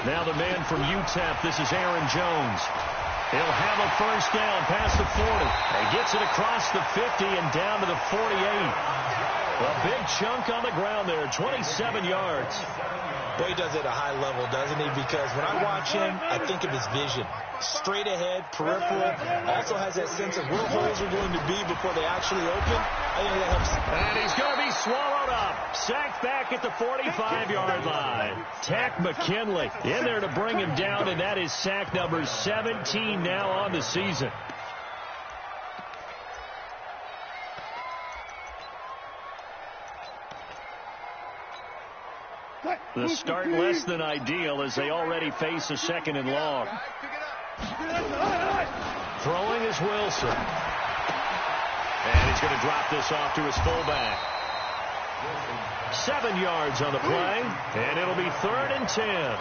Now the man from UTEP, this is Aaron Jones. He'll have a first down past the 40. And gets it across the 50 and down to the 48. A big chunk on the ground there, 27 yards. Well, he does it at a high level, doesn't he? Because when I watch him, I think of his vision. Straight ahead, peripheral. Also has that sense of where holes are going to be before they actually open. I think that helps. And he's going to be swallowed up. Sacked back at the 45-yard line. Tack McKinley in there to bring him down, and that is sack number 17 now on the season. The start less than ideal as they already face a second and long. Throwing is Wilson. And he's going to drop this off to his fullback. 7 yards on the play, and it'll be 3rd and 10.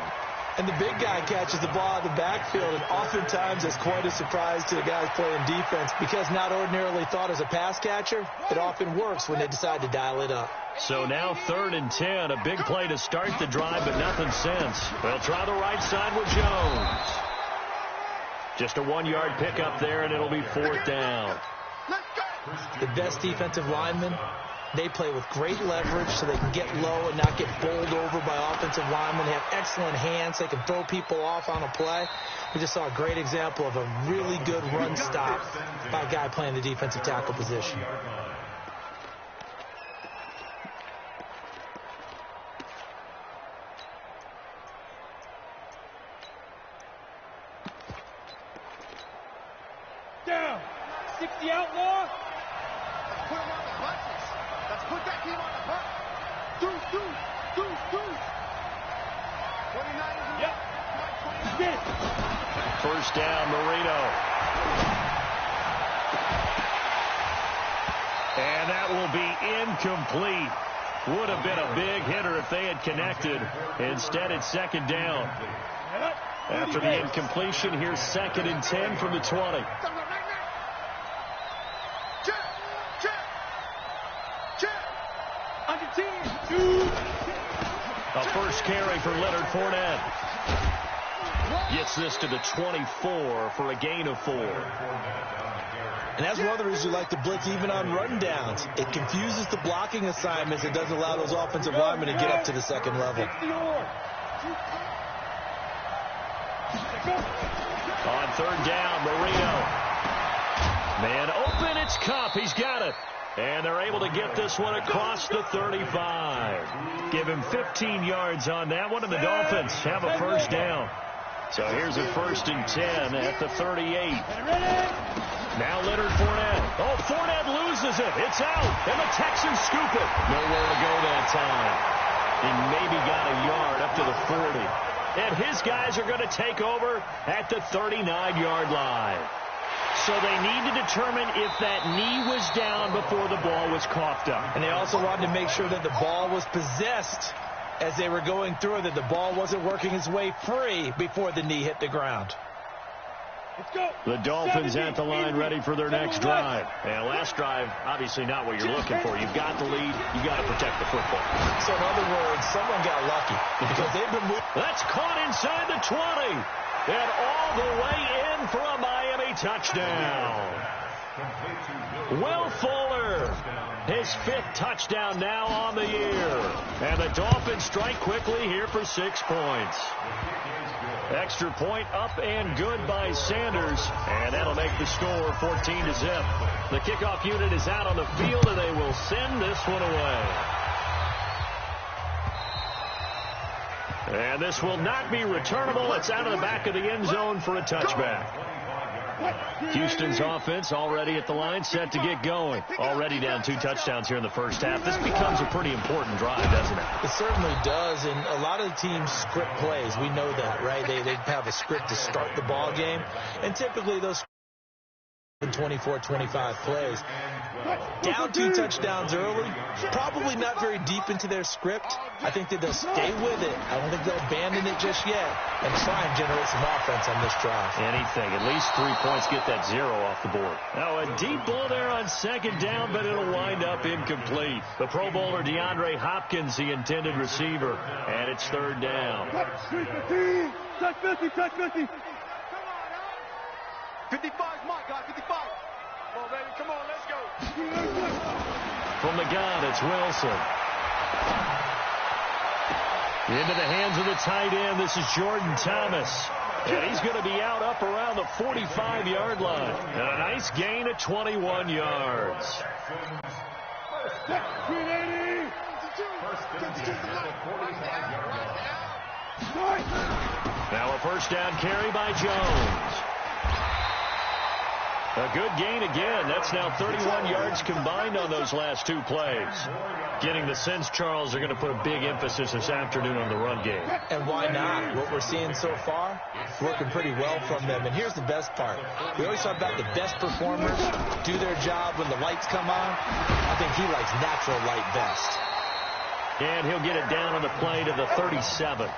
And the big guy catches the ball in the backfield, and oftentimes it's quite a surprise to the guys playing defense because not ordinarily thought as a pass catcher, it often works when they decide to dial it up. So now 3rd and 10, a big play to start the drive, but nothing since. They'll try the right side with Jones. Just a 1-yard pickup there, and it'll be 4th down. The best defensive linemen, they play with great leverage so they can get low and not get bowled over by offensive linemen. They have excellent hands. They can throw people off on a play. We just saw a great example of a really good run stop by a guy playing the defensive tackle position. Down. 60 outlaw. Put him on the buttons. Let's put that team on the hook. Deuce. 29 is yep. First down, Marino. And that will be incomplete. Would have been a big hitter if they had connected. Instead, it's 2nd down. After the incompletion, here's 2nd and 10 from the 20. A first carry for Leonard Fournette. Gets this to the 24 for a gain of 4. And that's one of the reasons you like to blitz even on run downs. It confuses the blocking assignments. It doesn't allow those offensive linemen to get up to the second level. On 3rd down, Marino. Man open, it's Cup. He's got it. And they're able to get this one across the 35. Give him 15 yards on that one, and the Dolphins have a first down. So here's a 1st and 10 at the 38. Now Leonard Fournette. Oh, Fournette loses it. It's out, and the Texans scoop it. Nowhere to go that time. He maybe got a yard up to the 40. And his guys are going to take over at the 39-yard line. So they need to determine if that knee was down before the ball was coughed up. And they also wanted to make sure that the ball was possessed as they were going through, that the ball wasn't working its way free before the knee hit the ground. Let's go. The Dolphins at the line ready for their next drive. And last drive, obviously not what you're looking for. You've got the lead. You've got to protect the football. So in other words, someone got lucky because they've been moving. That's caught inside the 20. And all the way in for a Miami touchdown. Will Fuller, his 5th touchdown now on the year. And the Dolphins strike quickly here for 6 points. Extra point up and good by Sanders. And that'll make the score 14-0. The kickoff unit is out on the field, and they will send this one away. And this will not be returnable. It's out of the back of the end zone for a touchback. Houston's offense already at the line, set to get going. Already down 2 touchdowns here in the first half. This becomes a pretty important drive, doesn't it? It certainly does, and a lot of the teams script plays. We know that, right? They have a script to start the ball game, and typically those 24, 25 plays. Down 2 touchdowns early, probably not very deep into their script. I think that they'll stay with it. I don't think they'll abandon it just yet and try and generate some offense on this drive. Anything, at least 3 points, get that 0 off the board. Now a deep ball there on second down, but it'll wind up incomplete. The Pro Bowler DeAndre Hopkins, the intended receiver, and it's third down. Touch 50, touch 50. 55's my guy, 55. Come on, baby, come on, let's go. From the gun, it's Wilson. Into the hands of the tight end. This is Jordan Thomas. And he's going to be out up around the 45-yard line. And a nice gain of 21 yards. Now a first down carry by Jones. A good gain again. That's now 31 yards combined on those last 2 plays. Getting the sense, Charles, are going to put a big emphasis this afternoon on the run game. And why not? What we're seeing so far, working pretty well from them. And here's the best part. We always talk about the best performers do their job when the lights come on. I think he likes natural light best. And he'll get it down on the play to the 37.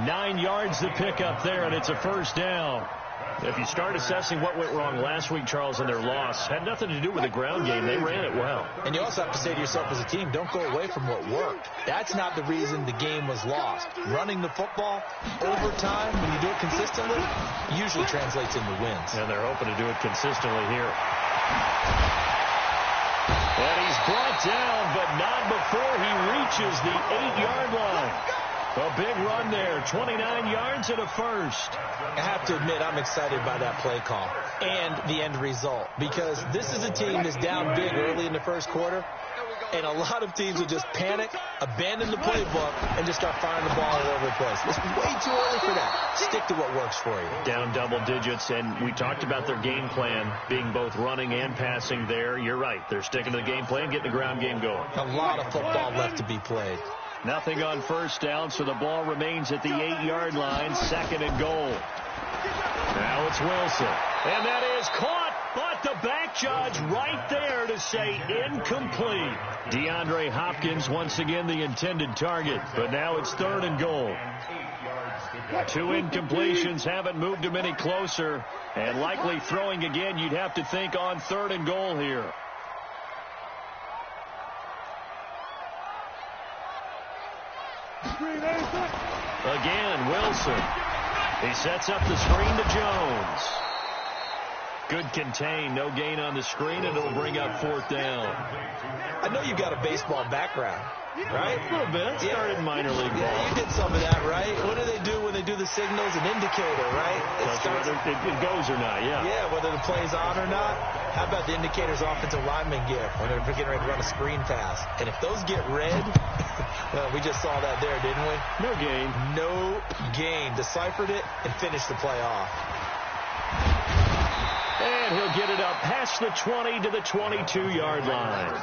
9 yards to pick up there, and it's a first down. If you start assessing what went wrong last week, Charles, in their loss, had nothing to do with the ground game. They ran it well. And you also have to say to yourself as a team, don't go away from what worked. That's not the reason the game was lost. Running the football over time, when you do it consistently, usually translates into wins. And they're hoping to do it consistently here. And he's brought down, but not before he reaches the 8-yard line. A big run there, 29 yards and a first. I have to admit, I'm excited by that play call and the end result, because this is a team that's down big early in the first quarter, and a lot of teams will just panic, abandon the playbook, and just start firing the ball all over the place. It's way too early for that. Stick to what works for you. Down double digits, and we talked about their game plan being both running and passing there. You're right. They're sticking to the game plan, getting the ground game going. A lot of football left to be played. Nothing on first down, so the ball remains at the 8-yard line, second and goal. Now it's Wilson. And that is caught, but the back judge right there to say incomplete. DeAndre Hopkins once again the intended target, but now it's third and goal. 2 incompletions haven't moved him any closer, and likely throwing again, you'd have to think on third and goal here. Again, Wilson. He sets up the screen to Jones. Good contain, no gain on the screen, and it'll bring up fourth down. I know you've got a baseball background, right? A little bit. Started in minor league ball. Yeah, you did some of that, right? What do they do when they do the signals? An indicator, right? Whether it goes or not, yeah. Yeah, whether the play's on or not. How about the indicators offensive linemen give when they're getting ready to run a screen pass? And if those get red, well, we just saw that there, didn't we? No gain. No gain. Deciphered it and finished the play off. And he'll get it up past the 20 to the 22-yard line.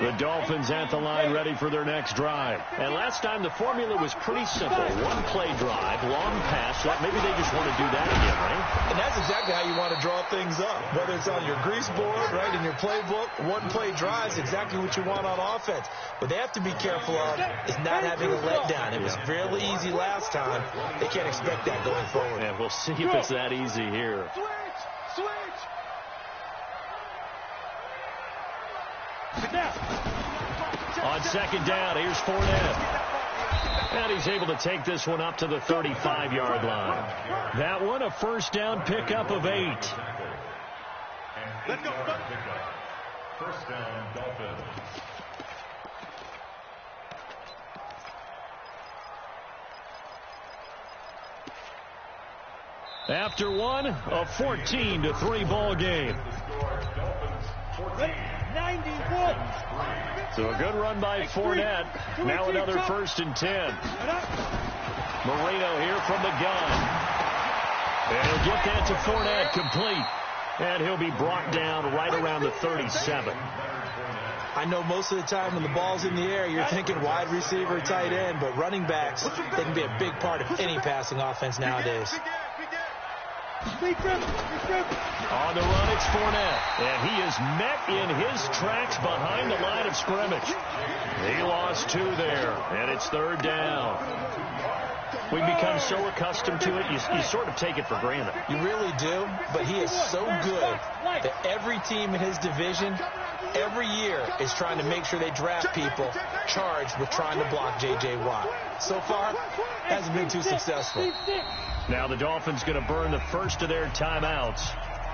The Dolphins at the line ready for their next drive. And last time the formula was pretty simple. One play drive, long pass. Maybe they just want to do that again, right? And that's exactly how you want to draw things up. Whether it's on your grease board, right, in your playbook, one play drive is exactly what you want on offense. What they have to be careful of is not having a letdown. It was fairly easy last time. They can't expect that going forward. And we'll see if it's that easy here. Switch! On second down, here's Fournette. And he's able to take this one up to the 35-yard line. That one, a first down pickup of 8. Let's go. First down, Dolphins. After one, a 14-3 ball game. 91. So a good run by Fournette. Now another first and 10. Marino here from the gun. And he'll get that to Fournette complete. And he'll be brought down right around the 37. I know most of the time when the ball's in the air, you're thinking wide receiver, tight end, but running backs, they can be a big part of any passing offense nowadays. On the run, it's Fournette. And he is met in his tracks behind the line of scrimmage. He lost 2 there, and it's 3rd down. We've become so accustomed to it, you sort of take it for granted. You really do, but he is so good that every team in his division, every year, is trying to make sure they draft people charged with trying to block J.J. Watt. So far, hasn't been too successful. Now the Dolphins going to burn the first of their timeouts.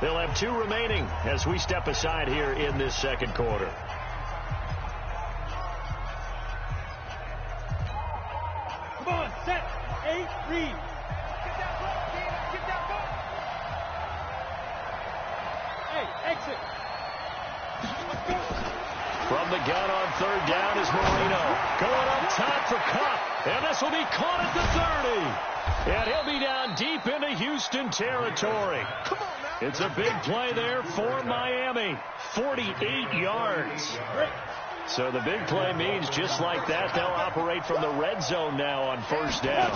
They'll have 2 remaining as we step aside here in this second quarter. Come on, set, 8, read. Get that ball, Dean. Get that ball. Hey, exit. Let's go. From the gun on 3rd down is Marino. Going up top for Cup. And this will be caught at the 30. And he'll be down deep into Houston territory. It's a big play there for Miami. 48 yards. So the big play means just like that, they'll operate from the red zone now on 1st down.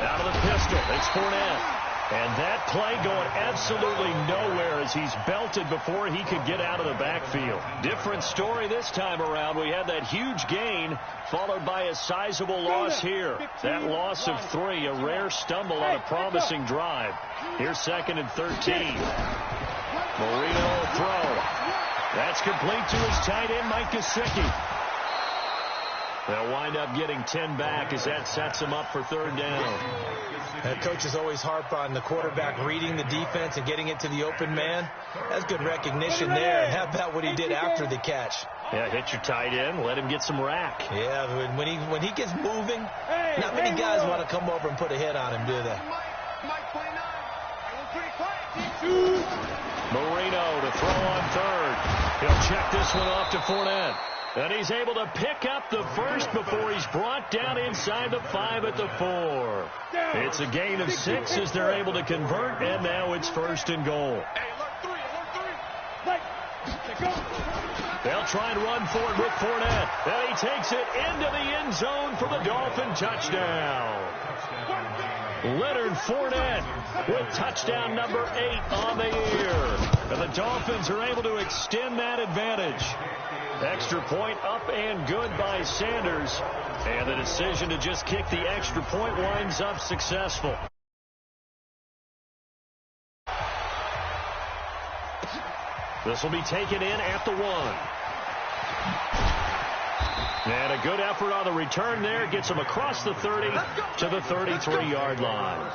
Out of the pistol, it's Fournette. And that play going absolutely nowhere as he's belted before he could get out of the backfield. Different story this time around. We had that huge gain followed by a sizable loss here. That loss of 3, a rare stumble on a promising drive. Here's 2nd and 13. Marino will throw. That's complete to his tight end, Mike Gesicki. They'll wind up getting 10 back as that sets them up for 3rd down. Coaches always harp on the quarterback reading the defense and getting it to the open man. That's good recognition there. And how about what he did after the catch? Yeah, hit your tight end, let him get some rack. Yeah, when he gets moving, not many guys want to come over and put a hit on him, do they? Marino to throw on 3rd. He'll check this one off to Fournette. And he's able to pick up the first before he's brought down inside the 5 at the 4. It's a gain of 6 as they're able to convert, and now it's 1st and goal. They'll try and run for it with Fournette. And he takes it into the end zone for the Dolphin touchdown. Leonard Fournette with touchdown number 8 on the year. And the Dolphins are able to extend that advantage. Extra point up and good by Sanders. And the decision to just kick the extra point winds up successful. This will be taken in at the 1. And a good effort on the return there. Gets him across the 30 to the 33-yard line.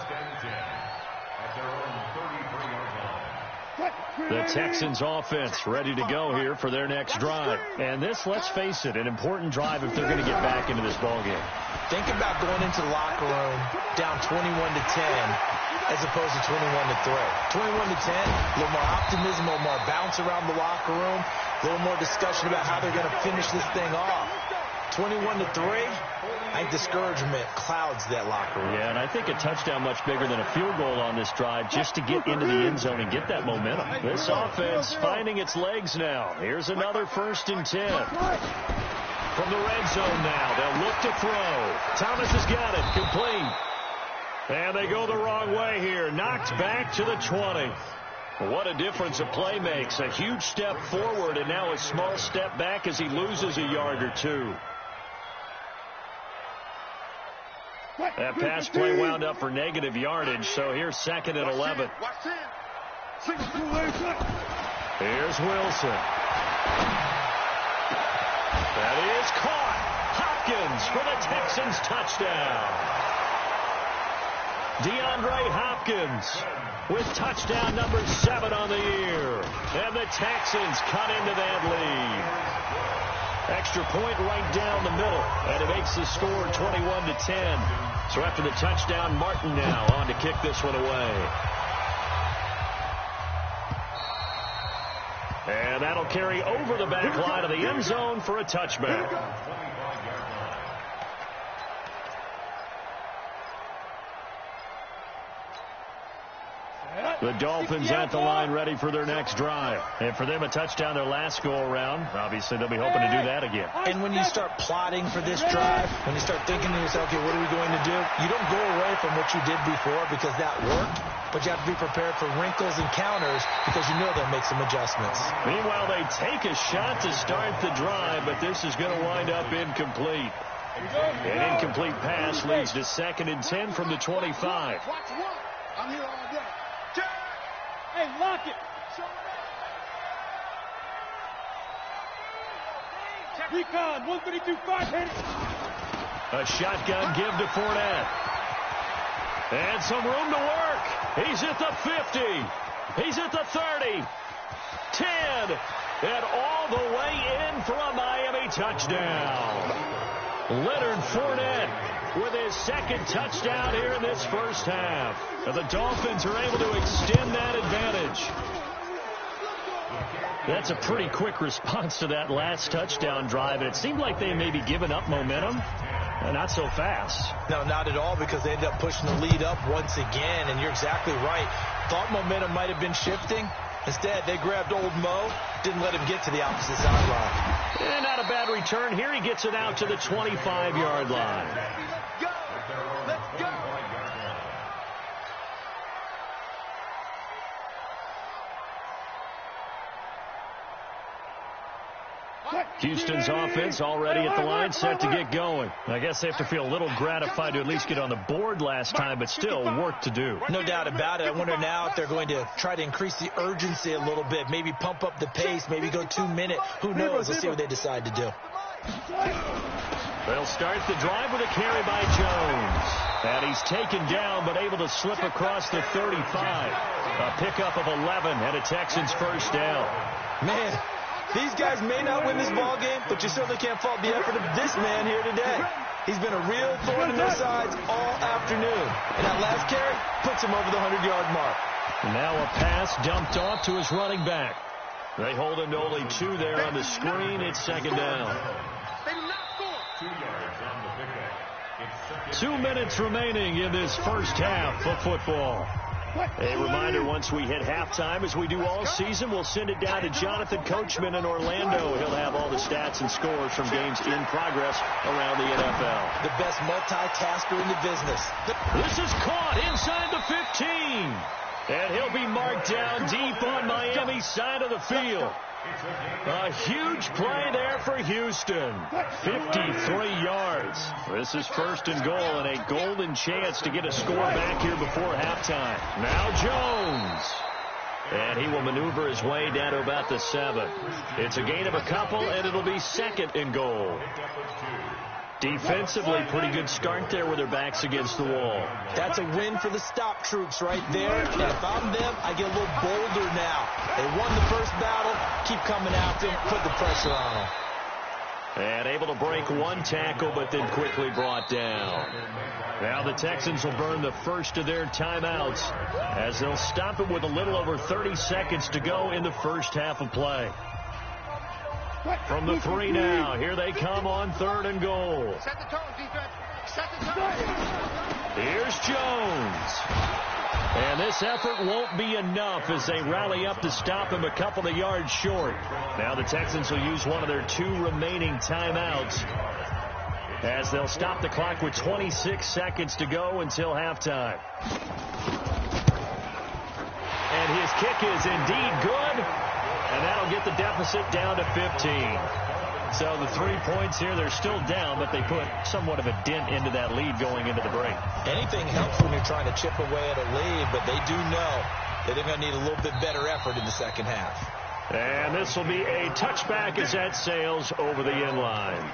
The Texans offense ready to go here for their next drive. And this, let's face it, an important drive if they're going to get back into this ballgame. Think about going into the locker room down 21-10 as opposed to 21-3. 21-10, a little more optimism, a little more bounce around the locker room, a little more discussion about how they're going to finish this thing off. 21-3, I think discouragement clouds that locker room. Yeah, and I think a touchdown much bigger than a field goal on this drive just to get into the end zone and get that momentum. This offense finding its legs now. Here's another 1st and 10. From the red zone now, they'll look to throw. Thomas has got it, complete. And they go the wrong way here. Knocked back to the 20. What a difference a play makes. A huge step forward and now a small step back as he loses a yard or 2. That pass play wound up for negative yardage, so here's 2nd and 11. Here's Wilson. That is caught. Hopkins for the Texans touchdown. DeAndre Hopkins with touchdown number 7 on the year. And the Texans cut into that lead. Extra point right down the middle, and it makes the score 21-10. So after the touchdown, Martin now on to kick this one away. And that'll carry over the back line of the end zone for a touchback. The Dolphins at the line ready for their next drive. And for them, a touchdown their last go-around. Obviously, they'll be hoping to do that again. And when you start plotting for this drive, when you start thinking to yourself, okay, what are we going to do? You don't go away from what you did before because that worked. but you have to be prepared for wrinkles and counters because you know they'll make some adjustments. Meanwhile, they take a shot to start the drive, but this is going to wind up incomplete. An incomplete pass leads to 2nd and 10 from the 25. I'm here all day. Hey, lock it. Recon, 132-5, hit it. A shotgun give to Fournette. And some room to work. He's at the 50. He's at the 30. 10. And all the way in for a Miami touchdown. Leonard Fournette with his 2nd touchdown here in this first half. And the Dolphins are able to extend that advantage. That's a pretty quick response to that last touchdown drive. And it seemed like they may be giving up momentum. Not so fast. No, not at all, because they ended up pushing the lead up once again. And you're exactly right. Thought momentum might have been shifting. Instead, they grabbed old Mo, didn't let him get to the opposite sideline. And not a bad return here. He gets it out to the 25-yard line. Let's go. Let's go. Houston's offense already at the line, set to get going. I guess they have to feel a little gratified to at least get on the board last time, but still work to do. No doubt about it. I wonder now if they're going to try to increase the urgency a little bit, maybe pump up the pace, maybe go 2 minute. Who knows? Let's see what they decide to do. They'll start the drive with a carry by Jones. And he's taken down, but able to slip across the 35. A pickup of 11 and a Texans first down. Man, these guys may not win this ball game, but you certainly can't fault the effort of this man here today. He's been a real thorn in their sides all afternoon. And that last carry puts him over the 100-yard mark. And now a pass dumped off to his running back. They hold him to only 2 there on the screen. It's 2nd down. 2 minutes remaining in this first half of football. A reminder, once we hit halftime, as we do all season, we'll send it down to Jonathan Coachman in Orlando. He'll have all the stats and scores from games in progress around the NFL. The best multitasker in the business. This is caught inside the 15. And he'll be marked down deep on Miami's side of the field. A huge play there for Houston. 53 yards. This is 1st and goal, and a golden chance to get a score back here before halftime. Now Jones. And he will maneuver his way down to about the 7. It's a gain of a couple, and it'll be 2nd and goal. Defensively, pretty good start there with their backs against the wall. That's a win for the stop troops right there. And if I'm them, I get a little bolder now. They won the first battle. Keep coming after them. Put the pressure on them. And able to break 1 tackle, but then quickly brought down. Now the Texans will burn the first of their timeouts as they'll stop it with a little over 30 seconds to go in the first half of play. From the 3 now, here they come on 3rd and goal. Set the tone, defense. Set the tone. Here's Jones. And this effort won't be enough as they rally up to stop him a couple of yards short. Now the Texans will use one of their 2 remaining timeouts as they'll stop the clock with 26 seconds to go until halftime. And his kick is indeed good. And that'll get the deficit down to 15. So the 3 points here, they're still down, but they put somewhat of a dent into that lead going into the break. Anything helps when you're trying to chip away at a lead, but they do know that they're going to need a little bit better effort in the second half. And this will be a touchback as that sails over the end line.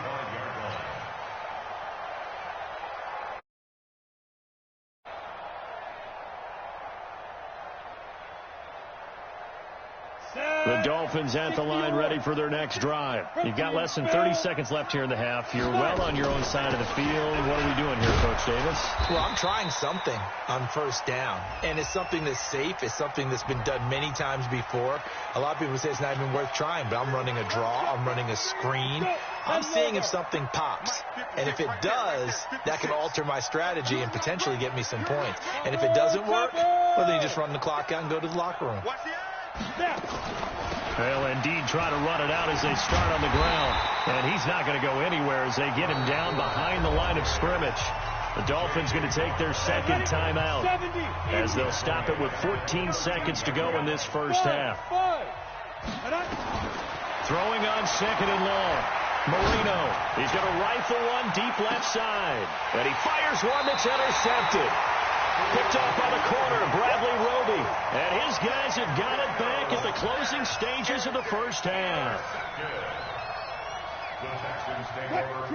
The Dolphins at the line ready for their next drive. You've got less than 30 seconds left here in the half. You're well on your own side of the field. What are we doing here, Coach Davis? Well, I'm trying something on 1st down. And it's something that's safe. It's something that's been done many times before. A lot of people say it's not even worth trying, but I'm running a draw. I'm running a screen. I'm seeing if something pops. And if it does, that can alter my strategy and potentially get me some points. And if it doesn't work, well, then you just run the clock out and go to the locker room. They'll indeed try to run it out as they start on the ground. And he's not going to go anywhere as they get him down behind the line of scrimmage. The Dolphins going to take their second timeout as they'll stop it with 14 seconds to go in this first half. Throwing on second and long. Marino, he's going to rifle one deep left side. And he fires one that's intercepted. Picked off by the corner, Bradley Roby. And his guys have got it back at the closing stages of the first half.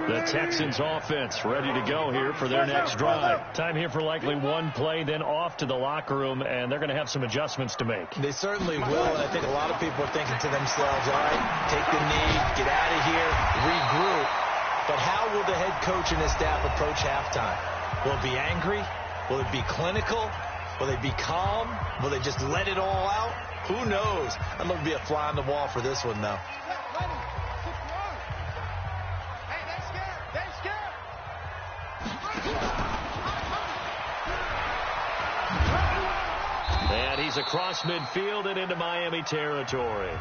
The Texans offense ready to go here for their next drive. Time here for likely one play, then off to the locker room, and they're going to have some adjustments to make. They certainly will, and I think a lot of people are thinking to themselves, all right, take the knee, get out of here, regroup. But how will the head coach and his staff approach halftime? Will it be angry? Will it be clinical? Will they be calm? Will they just let it all out? Who knows? I'd love to be a fly on the wall for this one, though. And he's across midfield and into Miami territory.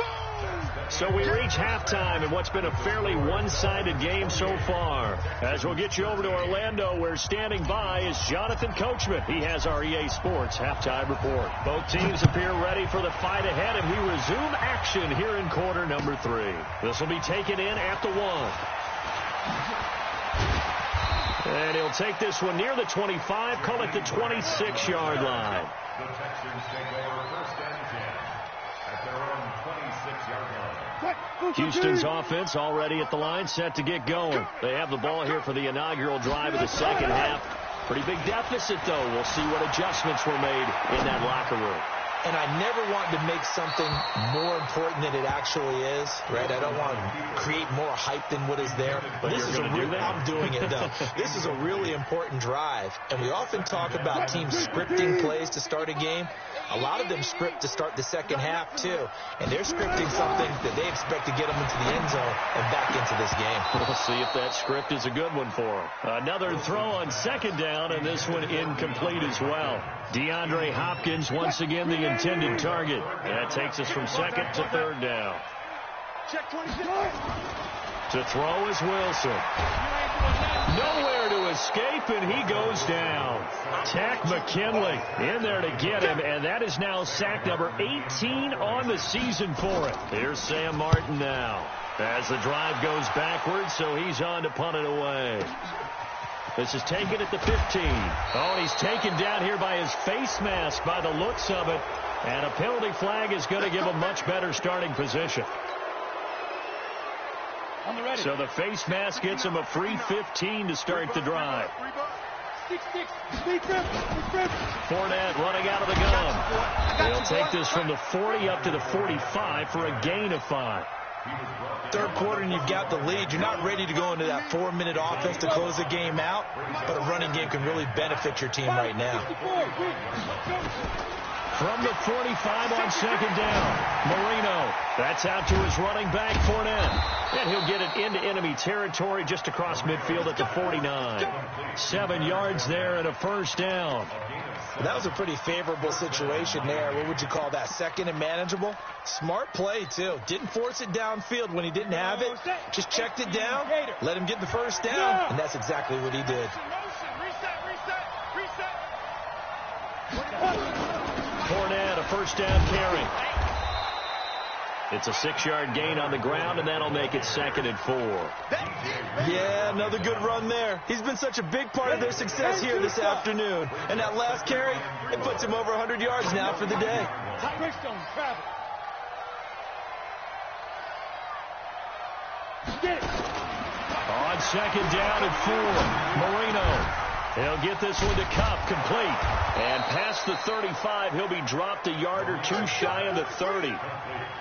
So we reach halftime in what's been a fairly one-sided game so far. As we'll get you over to Orlando, where standing by is Jonathan Coachman. He has our EA Sports halftime report. Both teams appear ready for the fight ahead, and we resume action here in quarter number 3. This will be taken in at the 1. And he'll take this one near the 25, call it the 26-yard line. The Texans take over first and 10 at their own 26-yard line. Houston's offense already at the line, set to get going. They have the ball here for the inaugural drive of the second half. Pretty big deficit, though. We'll see what adjustments were made in that locker room. And I never want to make something more important than it actually is, right? I don't want to create more hype than what is there. But this is I'm doing it, though. This is a really important drive. And we often talk about teams scripting plays to start a game. A lot of them script to start the second half, too. And they're scripting something that they expect to get them into the end zone and back into this game. We'll see if that script is a good one for them. Another throw on second down, and this one incomplete as well. DeAndre Hopkins, once again, the intended target. That takes us from second to third down. To throw is Wilson. Nowhere to escape, and he goes down. Tack McKinley in there to get him, and that is now sack number 18 on the season for it. Here's Sam Martin now as the drive goes backwards, so he's on to punt it away. This is taken at the 15. Oh, he's taken down here by his face mask by the looks of it, and a penalty flag is going to give him much better starting position. So the face mask gets him a free 15 to start the drive. Fournette running out of the gun. They'll take this from the 40 up to the 45 for a gain of 5. Third quarter and you've got the lead. You're not ready to go into that 4-minute offense to close the game out, but a running game can really benefit your team right now. From the 45 on second down, Marino. That's out to his running back, Fournette. And he'll get it into enemy territory just across midfield at the 49. 7 yards there and a first down. That was a pretty favorable situation there. What would you call that? Second and manageable? Smart play, too. Didn't force it downfield when he didn't have it. Just checked it down, let him get the first down, and that's exactly what he did. Fournette, a first down carry. It's a 6-yard gain on the ground, and that'll make it 2nd and 4. Yeah, another good run there. He's been such a big part of their success here this afternoon. And that last carry, it puts him over 100 yards now for the day. On second down and 4, Marino. He'll get this one to Cup, complete. And past the 35, he'll be dropped a yard or two shy of the 30.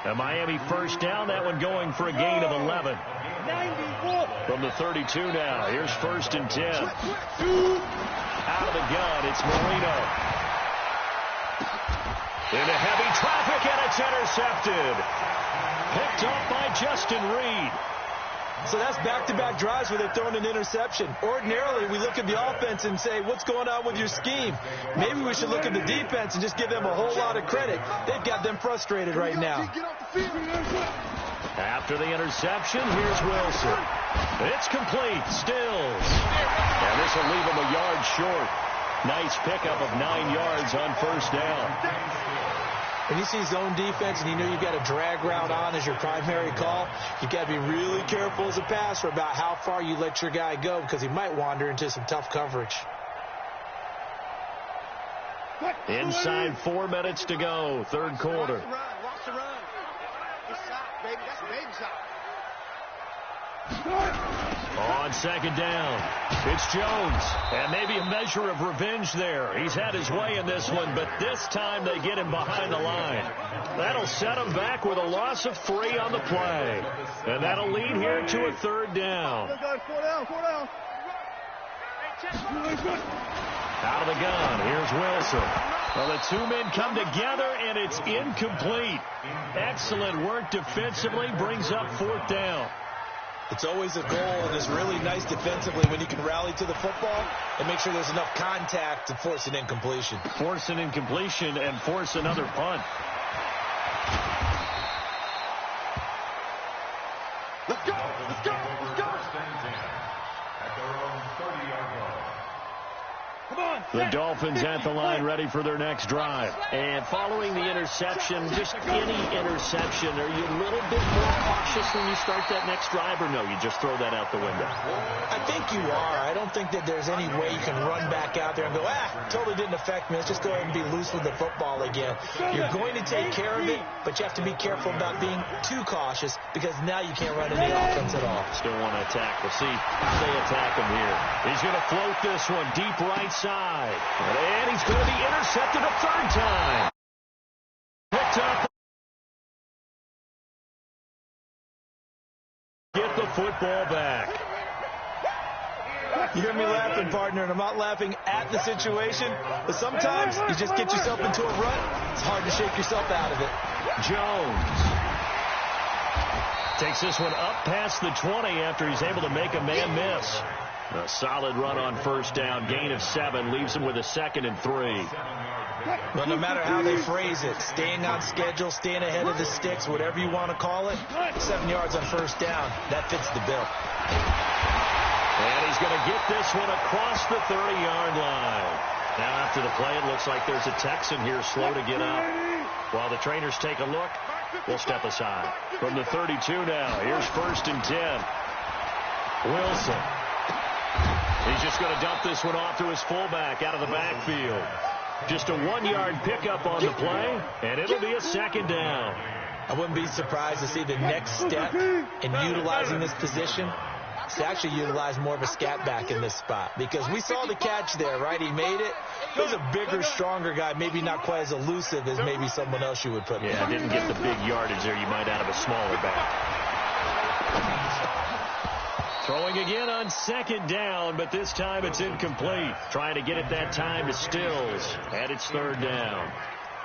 A Miami first down, that one going for a gain of 11. From the 32 now, here's 1st and 10. Out of the gun, it's Marino. Into heavy traffic, and it's intercepted. Picked off by Justin Reed. So that's back-to-back drives where they've thrown an interception. Ordinarily, we look at the offense and say, what's going on with your scheme? Maybe we should look at the defense and just give them a whole lot of credit. They've got them frustrated right now. After the interception, here's Wilson. It's complete. Stills. And this will leave him a yard short. Nice pickup of 9 yards on first down. When you see zone defense and you know you've got a drag route on as your primary call, you've got to be really careful as a passer about how far you let your guy go because he might wander into some tough coverage. Inside 4 minutes to go, third quarter. Watch the run. This side, baby. That's baby side. On second down, it's Jones. And maybe a measure of revenge there. He's had his way in this one, but this time they get him behind the line. That'll set him back with a loss of 3 on the play. And that'll lead here to a third down. 4 down. Out of the gun, here's Wilson. Well, the 2 men come together, and it's incomplete. Excellent work defensively, brings up 4th down. It's always a goal, and it's really nice defensively when you can rally to the football and make sure there's enough contact to force an incompletion. Force an incompletion and force another punt. Let's go. At their own 30-yard line. The Dolphins at the line ready for their next drive. And following the interception, just any interception, are you a little bit more cautious when you start that next drive, or no, you just throw that out the window? I think you are. I don't think that there's any way you can run back out there and go, totally didn't affect me. Let's just go ahead and be loose with the football again. You're going to take care of it, but you have to be careful about being too cautious because now you can't run any offense at all. Still want to attack. We'll see if they attack him here. He's going to float this one deep right side. And he's going to be intercepted a 3rd time. Picked up. Get the football back. You hear me laughing, partner, and I'm not laughing at the situation, but sometimes you just get yourself into a rut. It's hard to shake yourself out of it. Jones takes this one up past the 20 after he's able to make a man miss. A solid run on first down, gain of 7, leaves him with a 2nd and 3. But no matter how they phrase it, staying on schedule, staying ahead of the sticks, whatever you want to call it, 7 yards on first down, that fits the bill. And he's going to get this one across the 30-yard line. Now after the play, it looks like there's a Texan here slow to get up. While the trainers take a look, we'll step aside. From the 32 now, here's 1st and 10. Wilson. He's just going to dump this one off to his fullback out of the backfield. Just a 1-yard pickup on the play, and it'll be a 2nd down. I wouldn't be surprised to see the next step in utilizing this position to actually utilize more of a scat back in this spot. Because we saw the catch there, right? He made it. He was a bigger, stronger guy, maybe not quite as elusive as maybe someone else you would put. Yeah, didn't get the big yardage there you might out of a smaller back. Throwing again on 2nd down, but this time it's incomplete. Trying to get it that time to Stills, and it's 3rd down.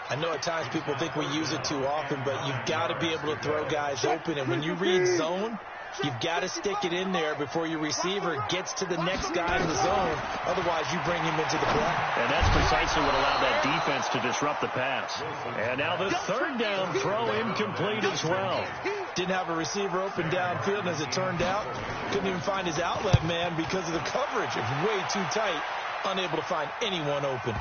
I know at times people think we use it too often, but you've got to be able to throw guys open. And when you read zone, you've got to stick it in there before your receiver gets to the next guy in the zone. Otherwise, you bring him into the play. And that's precisely what allowed that defense to disrupt the pass. And now the 3rd down throw incomplete as well. Didn't have a receiver open downfield, and as it turned out, couldn't even find his outlet man because of the coverage. It's way too tight, unable to find anyone open.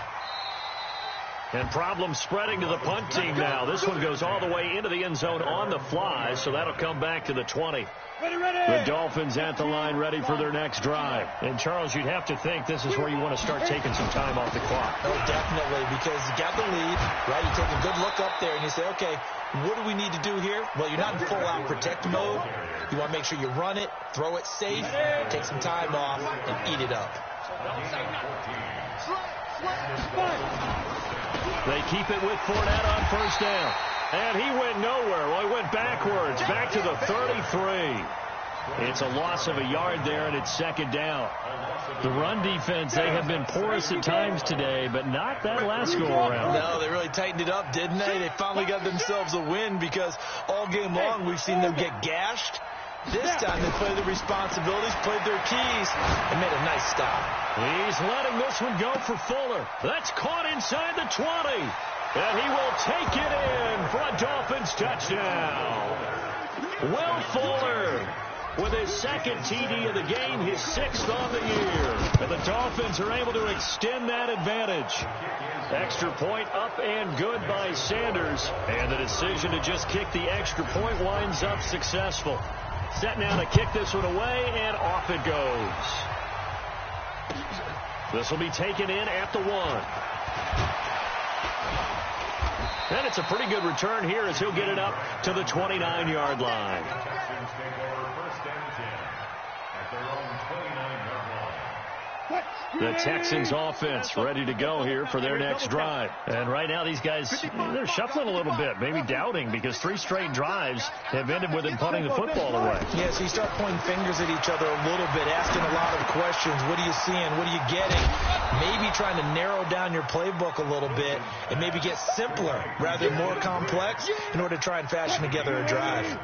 And problems spreading to the punt team now. This one goes all the way into the end zone on the fly, so that'll come back to the 20. The Dolphins at the line ready for their next drive. And, Charles, you'd have to think this is where you want to start taking some time off the clock. Oh, definitely, because you got the lead, right? You take a good look up there and you say, okay, what do we need to do here? Well, you're not in full-out protect mode. You want to make sure you run it, throw it safe, take some time off, and eat it up. They keep it with Fournette on first down. And he went nowhere. Well, he went backwards, back to the 33. It's a loss of a yard there, and it's 2nd down. The run defense, they have been porous at times today, but not that last go-around. No, they really tightened it up, didn't they? They finally got themselves a win because all game long we've seen them get gashed. This time they played the responsibilities, played their keys, and made a nice stop. He's letting this one go for Fuller. That's caught inside the 20. And he will take it in for a Dolphins touchdown. Will Fuller with his second TD of the game, his 6th on the year. And the Dolphins are able to extend that advantage. Extra point up and good by Sanders. And the decision to just kick the extra point winds up successful. Set now to kick this one away, and off it goes. This will be taken in at the 1. And it's a pretty good return here as he'll get it up to the 29-yard line. Texans take over first and 10 at their own 29-yard line. The Texans offense ready to go here for their next drive. And right now these guys, they're shuffling a little bit, maybe doubting, because 3 straight drives have ended with them punting the football away. Yeah, so you start pointing fingers at each other a little bit, asking a lot of questions. What are you seeing? What are you getting? Maybe trying to narrow down your playbook a little bit and maybe get simpler rather than more complex in order to try and fashion together a drive.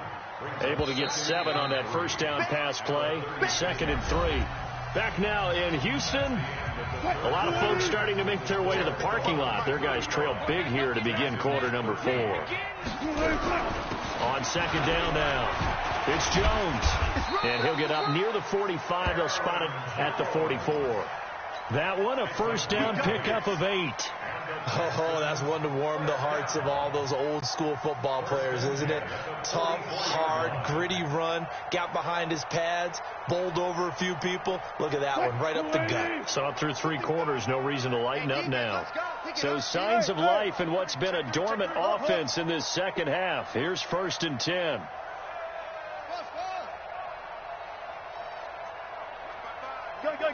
Able to get 7 on that first down pass play. 2nd and 3. Back now in Houston. A lot of folks starting to make their way to the parking lot. Their guys trail big here to begin quarter number 4. On 2nd down now, it's Jones. And he'll get up near the 45. They'll spot it at the 44. That one, a first down pickup of 8. Oh, that's one to warm the hearts of all those old school football players, isn't it? Tough, hard, gritty run, got behind his pads, bowled over a few people. Look at that one, right up the gut. Saw it through 3 quarters, no reason to lighten up now. So signs of life in what's been a dormant offense in this second half. Here's 1st and 10.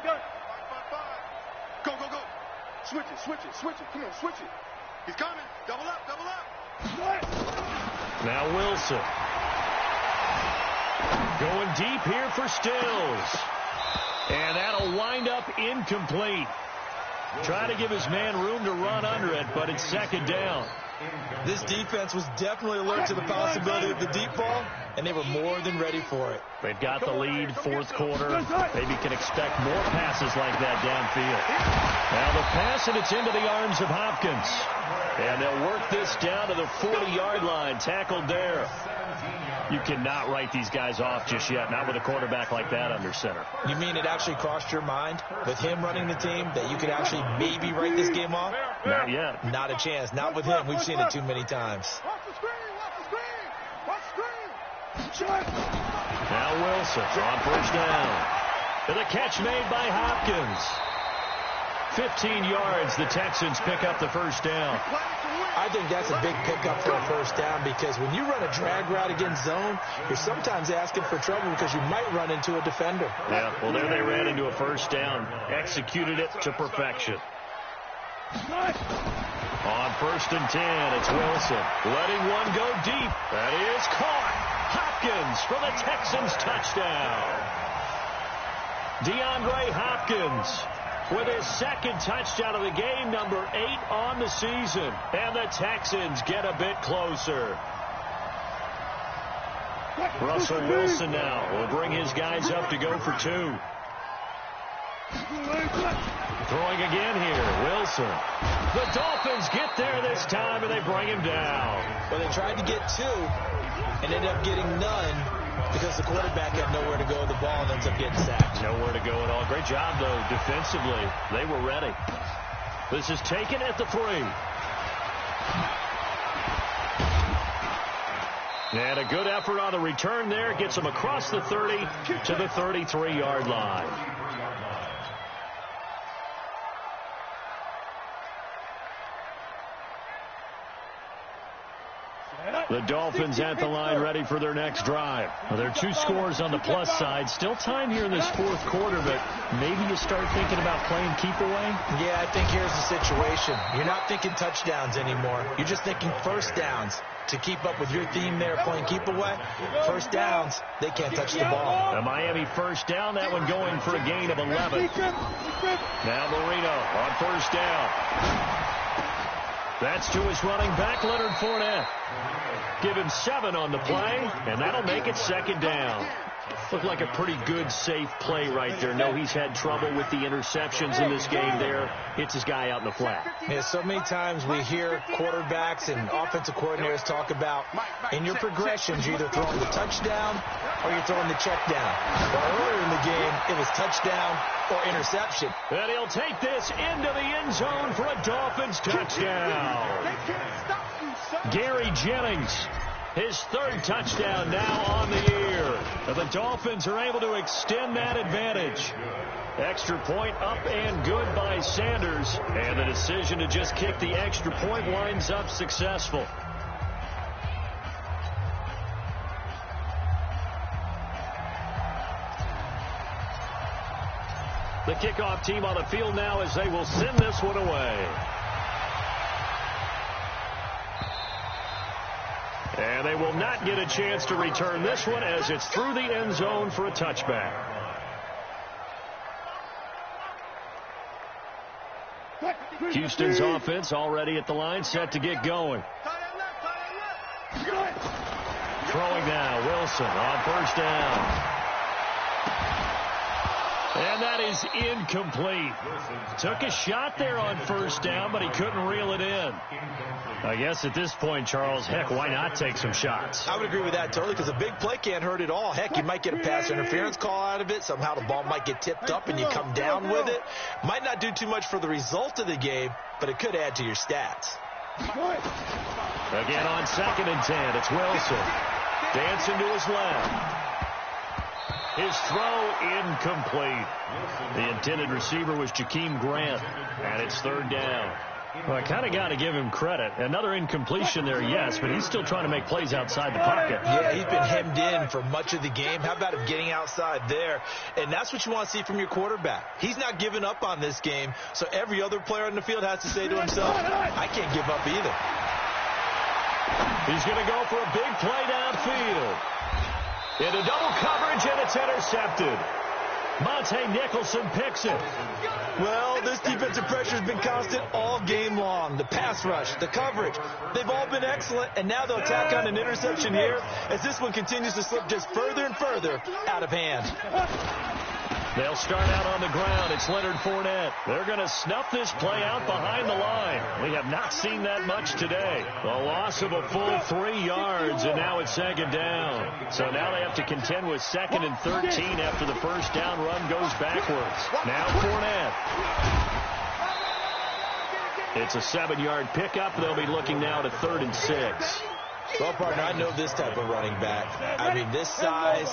Go. Switch it. Come on, switch it. He's coming. Double up. Now Wilson. Going deep here for Stills. And that'll wind up incomplete. Try to give his man room to run under it, but it's 2nd down. This defense was definitely alert to the possibility of the deep ball, and they were more than ready for it. They've got the lead, 4th quarter. Maybe can expect more passes like that downfield. Now the pass, and it's into the arms of Hopkins. And they'll work this down to the 40-yard line. Tackled there. You cannot write these guys off just yet, not with a quarterback like that under center. You mean it actually crossed your mind with him running the team that you could actually maybe write this game off? Not yet. Not a chance. Not with him. We've seen it too many times. Now Wilson on first down. And the catch made by Hopkins. 15 yards. The Texans pick up the first down. I think that's a big pickup for a first down, because when you run a drag route against zone, you're sometimes asking for trouble because you might run into a defender. Yeah, well, there they ran into a first down. Executed it to perfection. On 1st and 10, it's Wilson. Letting one go deep. That is caught. Hopkins for the Texans touchdown. DeAndre Hopkins with his 2nd touchdown of the game, number 8 on the season. And the Texans get a bit closer. Russell Wilson now will bring his guys up to go for 2. Throwing again here, Wilson. The Dolphins get there this time, and they bring him down. Well, they tried to get 2 and ended up getting none because the quarterback had nowhere to go with the ball and ends up getting sacked. Nowhere to go at all. Great job, though, defensively. They were ready. This is taken at the 3. And a good effort on the return there. Gets them across the 30 to the 33-yard line. The Dolphins at the line, ready for their next drive. Well, there are 2 scores on the plus side. Still time here in this 4th quarter, but maybe you start thinking about playing keep away? Yeah, I think here's the situation. You're not thinking touchdowns anymore. You're just thinking first downs. To keep up with your theme there, playing keep away, first downs, they can't touch the ball. The Miami first down, that one going for a gain of 11. Now Marino on first down. That's to his running back, Leonard Fournette. Give him 7 on the play, and that'll make it 2nd down. Looked like a pretty good, safe play right there. No, he's had trouble with the interceptions in this game there. Hits his guy out in the flat. Yeah, so many times we hear quarterbacks and offensive coordinators talk about in your progressions, you're either throwing the touchdown or you're throwing the check down. But earlier in the game, it was touchdown or interception. And he'll take this into the end zone for a Dolphins touchdown. Gary Jennings, his 3rd touchdown now on the year. And the Dolphins are able to extend that advantage. Extra point up and good by Sanders. And the decision to just kick the extra point winds up successful. The kickoff team on the field now as they will send this one away. And they will not get a chance to return this one as it's through the end zone for a touchback. Houston's offense already at the line, set to get going. Throwing now, Wilson on 1st down. And that is incomplete. Took a shot there on 1st down, but he couldn't reel it in. I guess at this point, Charles, heck, why not take some shots? I would agree with that totally, because a big play can't hurt at all. Heck, you might get a pass interference call out of it. Somehow the ball might get tipped up and you come down with it. Might not do too much for the result of the game, but it could add to your stats. Again on 2nd and 10, it's Wilson. Dancing to his left. His throw incomplete. The intended receiver was Jakeem Grant, and it's 3rd down. Well, I kind of got to give him credit. Another incompletion there, yes, but he's still trying to make plays outside the pocket. Yeah, he's been hemmed in for much of the game. How about him getting outside there? And that's what you want to see from your quarterback. He's not giving up on this game, so every other player on the field has to say to himself, I can't give up either. He's going to go for a big play downfield. Into double coverage, and it's intercepted. Monte Nicholson picks it. Well, this defensive pressure has been constant all game long. The pass rush, the coverage, they've all been excellent, and now they'll tack on an interception here as this one continues to slip just further and further out of hand. They'll start out on the ground. It's Leonard Fournette. They're going to snuff this play out behind the line. We have not seen that much today. A loss of a full 3 yards, and now it's 2nd down. So now they have to contend with 2nd and 13 after the 1st down run goes backwards. Now Fournette. It's a 7-yard pickup. They'll be looking now to 3rd and 6. Well, partner, I know this type of running back. I mean, this size,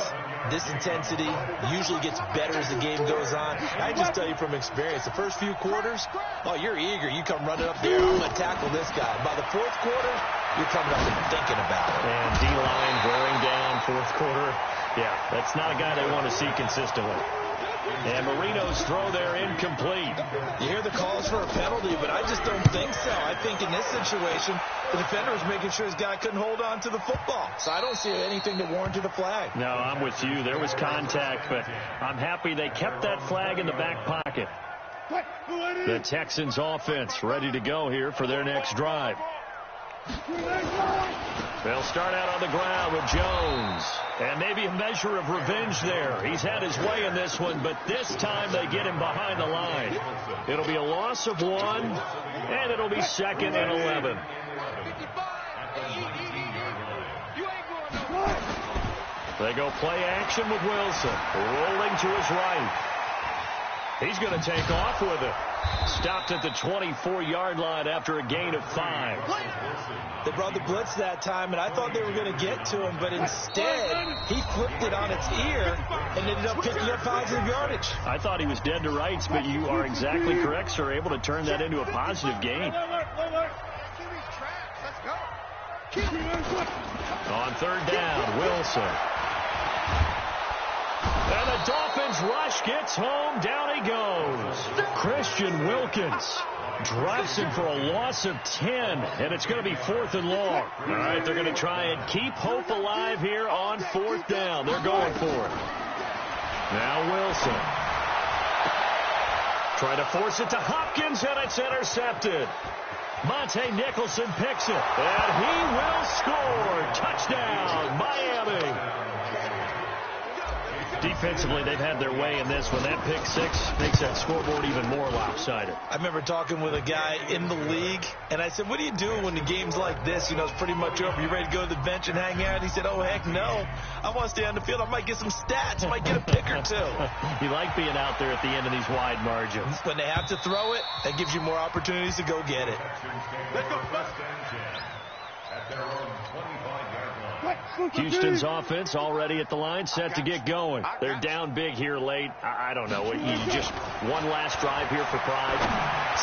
this intensity usually gets better as the game goes on. I just tell you from experience, the first few quarters, oh, you're eager. You come running up there, I'm going to tackle this guy. By the 4th quarter, you're coming up and thinking about it. And D-line wearing down 4th quarter. Yeah, that's not a guy they want to see consistently. And Marino's throw there incomplete. You hear the calls for a penalty, but I just don't think so. I think in this situation, the defender was making sure his guy couldn't hold on to the football. So I don't see anything that warranted a flag. No, I'm with you. There was contact, but I'm happy they kept that flag in the back pocket. The Texans offense ready to go here for their next drive. They'll start out on the ground with Jones. And maybe a measure of revenge there. He's had his way in this one, but this time they get him behind the line. It'll be a loss of 1, and it'll be 2nd and 11. They go play action with Wilson. Rolling to his right. He's going to take off with it. Stopped at the 24-yard line after a gain of 5. They brought the blitz that time, and I thought they were going to get to him, but instead he flipped it on its ear and ended up picking up positive yardage. I thought he was dead to rights, but you are exactly correct, sir. Able to turn that into a positive gain. On 3rd down, Wilson. And the Dolphins rush gets home. Down he goes. Christian Wilkins drops him for a loss of 10, and it's going to be 4th and long. All right, they're going to try and keep hope alive here on 4th down. They're going for it. Now Wilson. Trying to force it to Hopkins, and it's intercepted. Monte Nicholson picks it, and he will score. Touchdown, Miami. Defensively, they've had their way in this one. That pick six makes that scoreboard even more lopsided. I remember talking with a guy in the league, and I said, what do you do when the game's like this? You know, it's pretty much over. You ready to go to the bench and hang out? He said, oh, heck no. I want to stay on the field. I might get some stats. I might get a pick or two. You like being out there at the end of these wide margins. When they have to throw it, that gives you more opportunities to go get it. Let's go. At their own 25-yard line. Houston's offense already at the line, set to get going. They're down big here late. I don't know. You just one last drive here for pride.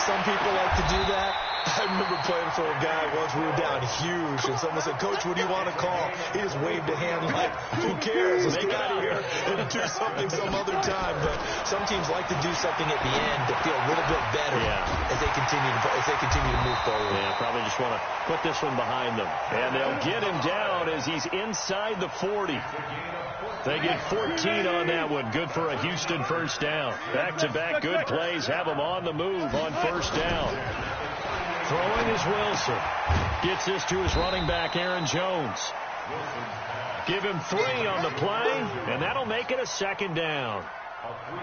Some people like to do that. I remember playing for a guy once. We were down huge, and someone said, Coach, what do you want to call? He just waved a hand like, who cares? Let's get out of here and do something some other time. But some teams like to do something at the end to feel a little bit better as they continue to move forward. Yeah, probably just want to put this one behind them. And they'll get him down as he's inside the 40. They get 14 on that one. Good for a Houston first down. Back-to-back good plays have them on the move on first down. Throwing is Wilson. Gets this to his running back, Aaron Jones. Give him 3 on the play, and that'll make it a second down.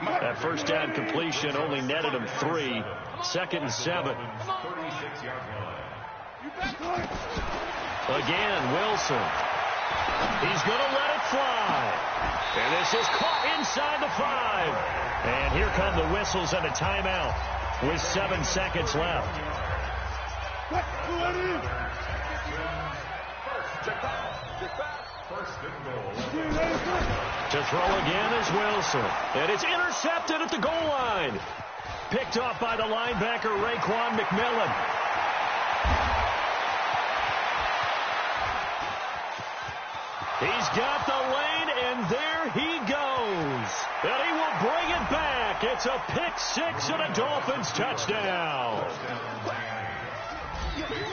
That first down completion only netted him 3. 2nd and 7. Again, Wilson. He's going to let it fly. And this is caught inside the 5. And here come the whistles and a timeout with 7 seconds left. To throw again is Wilson. And it's intercepted at the goal line. Picked off by the linebacker, Raekwon McMillan. He's got the lane, and there he goes. And he will bring it back. It's a pick 6 and a Dolphins touchdown.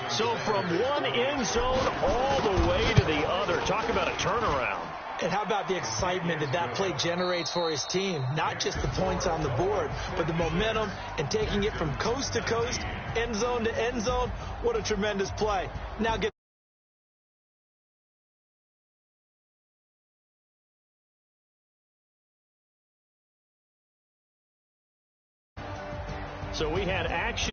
So from one end zone all the way to the other. Talk about a turnaround. And how about the excitement that play generates for his team? Not just the points on the board, but the momentum and taking it from coast to coast, end zone to end zone. What a tremendous play. Now get So we had action.